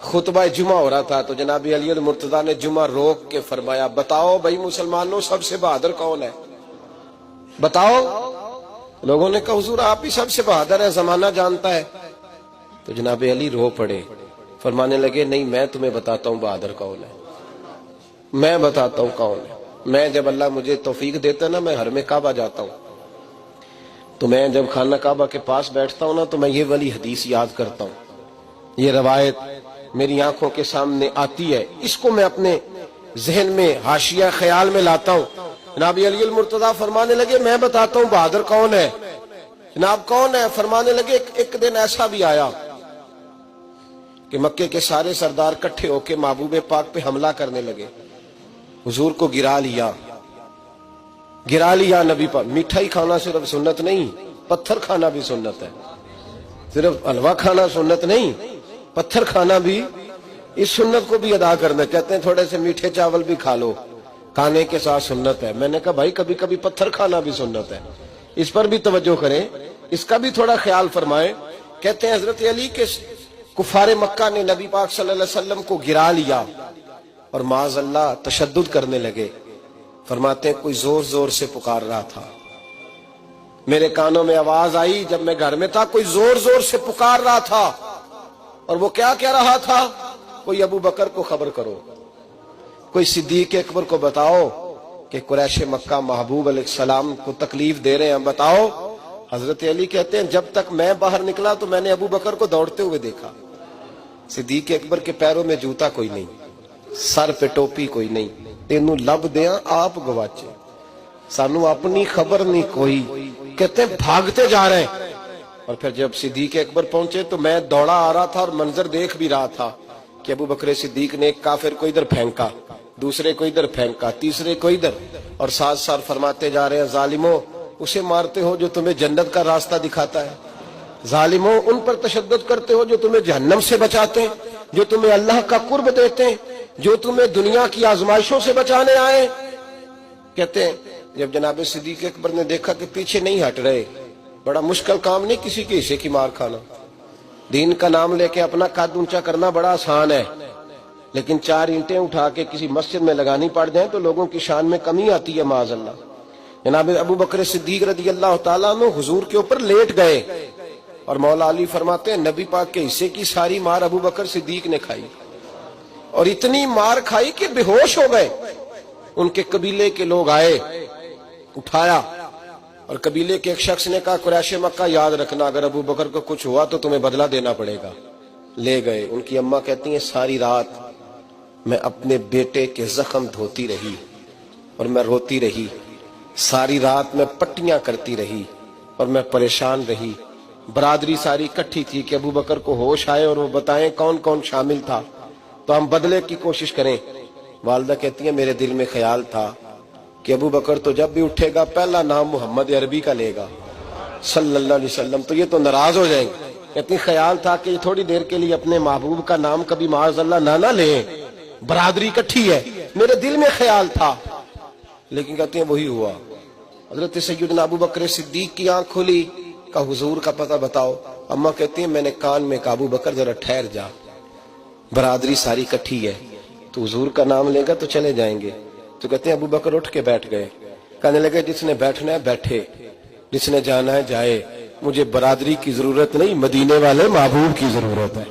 خطبہ جمعہ ہو رہا تھا تو جناب علی المرتضیٰ نے جمعہ روک کے فرمایا بتاؤ بھائی مسلمانوں سب سے بہادر کون ہے؟ بتاؤ۔ لوگوں نے کہا حضور آپ ہی سب سے بہادر ہے، زمانہ جانتا ہے۔ تو جناب علی رو پڑے، فرمانے لگے نہیں میں تمہیں بتاتا ہوں بہادر کون ہے، میں بتاتا ہوں کون ہے۔ میں جب اللہ مجھے توفیق دیتا نا میں حرم کعبہ جاتا ہوں تو میں جب خانہ کعبہ کے پاس بیٹھتا ہوں نا تو میں یہ والی حدیث یاد کرتا ہوں، یہ روایت میری آنکھوں کے سامنے آتی ہے، اس کو میں اپنے ذہن میں حاشیہ خیال میں لاتا ہوں۔ جناب علی المرتضیٰ فرمانے لگے میں بتاتا ہوں بہادر کون ہے۔ جناب کون ہے؟ فرمانے لگے ایک دن ایسا بھی آیا کہ مکے کے سارے سردار کٹھے ہو کے محبوب پاک پہ حملہ کرنے لگے، حضور کو گرا لیا نبی پاک۔ مٹھائی کھانا صرف سنت نہیں، پتھر کھانا بھی سنت ہے، صرف حلوہ کھانا سنت نہیں، پتھر کھانا بھی، اس سنت کو بھی ادا کرنا۔ کہتے ہیں تھوڑے سے میٹھے چاول بھی کھا لو، کھانے کے ساتھ سنت ہے۔ میں نے کہا بھائی کبھی کبھی پتھر کھانا بھی سنت ہے، اس پر بھی توجہ کریں، اس کا بھی تھوڑا خیال فرمائیں۔ کہتے ہیں حضرت علی کے کفار مکہ نے نبی پاک صلی اللہ علیہ وسلم کو گرا لیا اور معاذ اللہ تشدد کرنے لگے۔ فرماتے ہیں کوئی زور زور سے پکار رہا تھا، میرے کانوں میں آواز آئی جب میں گھر میں تھا، کوئی زور زور سے پکار رہا تھا، اور وہ کیا کہہ رہا تھا؟ کوئی ابو بکر کو خبر کرو، کوئی صدیق اکبر کو بتاؤ کہ قریش مکہ محبوب علیہ السلام کو تکلیف دے رہے ہیں، بتاؤ۔ حضرت علی کہتے ہیں جب تک میں باہر نکلا تو میں نے ابو بکر کو دوڑتے ہوئے دیکھا، صدیق اکبر کے پیروں میں جوتا کوئی نہیں، سر پہ ٹوپی کوئی نہیں، تینوں لب دیاں آپ گواچے، سانو اپنی خبر نہیں کوئی۔ کہتے ہیں بھاگتے جا رہے ہیں، اور پھر جب صدیق اکبر پہنچے تو میں دوڑا آ رہا تھا اور منظر دیکھ بھی رہا تھا کہ ابو بکر صدیق نے ایک کافر کو ادھر پھینکا، دوسرے کو ادھر پھینکا، تیسرے کو ادھر، اور ساتھ ساتھ فرماتے جا رہے ہیں ظالموں اسے مارتے ہو جو تمہیں جنت کا راستہ دکھاتا ہے، ظالموں ان پر تشدد کرتے ہو جو تمہیں جہنم سے بچاتے ہیں، جو تمہیں اللہ کا قرب دیتے ہیں، جو تمہیں دنیا کی آزمائشوں سے بچانے آئے۔ کہتے ہیں جب جناب صدیق اکبر نے دیکھا کہ پیچھے نہیں ہٹ رہے، بڑا مشکل کام نہیں کسی کے حصے کی مار کھانا، دین کا نام لے کے اپنا قد اونچا کرنا بڑا آسان ہے، لیکن 4 اینٹیں اٹھا کے کسی مسجد میں لگانی پڑ جائیں تو لوگوں کی شان میں کمی آتی ہے معاذ اللہ۔ جناب ابو بکر صدیق رضی اللہ تعالیٰ عنہ حضور کے اوپر لیٹ گئے، اور مولا علی فرماتے ہیں نبی پاک کے حصے کی ساری مار ابو بکر صدیق نے کھائی، اور اتنی مار کھائی کہ بے ہوش ہو گئے۔ ان کے قبیلے کے لوگ آئے، اٹھایا، اور قبیلے کے ایک شخص نے کہا قریش مکہ یاد رکھنا اگر ابو بکر کو کچھ ہوا تو تمہیں بدلہ دینا پڑے گا۔ لے گئے۔ ان کی اماں کہتی ہیں ساری رات میں اپنے بیٹے کے زخم دھوتی رہی اور میں روتی رہی، ساری رات میں پٹیاں کرتی رہی اور میں پریشان رہی۔ برادری ساری کٹھی تھی کہ ابو بکر کو ہوش آئے اور وہ بتائیں کون کون شامل تھا تو ہم بدلے کی کوشش کریں۔ والدہ کہتی ہیں میرے دل میں خیال تھا کہ ابو بکر تو جب بھی اٹھے گا پہلا نام محمد عربی کا لے گا صلی اللہ علیہ وسلم، تو یہ تو ناراض ہو جائیں گے۔ کہتی خیال تھا کہ تھوڑی دیر کے لیے اپنے محبوب کا نام کبھی معاذ اللہ نہ لیں، برادری کٹھی ہے، میرے دل میں خیال تھا، لیکن کہتی ہیں وہی ہوا۔ حضرت سیدنا ابو بکر صدیق کی آنکھ کھلی، کہا حضور کا پتہ بتاؤ۔ اماں کہتی ہیں میں نے کان میں کہا ابو بکر ذرا ٹھہر جا، برادری ساری کٹھی ہے، تو حضور کا نام لے گا تو چلے جائیں گے۔ تو کہتے ہیں ابو بکر اٹھ کے بیٹھ گئے، کہنے لگے جس نے بیٹھنا ہے بیٹھے، جس نے جانا ہے جائے، مجھے برادری کی ضرورت نہیں، مدینے والے محبوب کی ضرورت ہے۔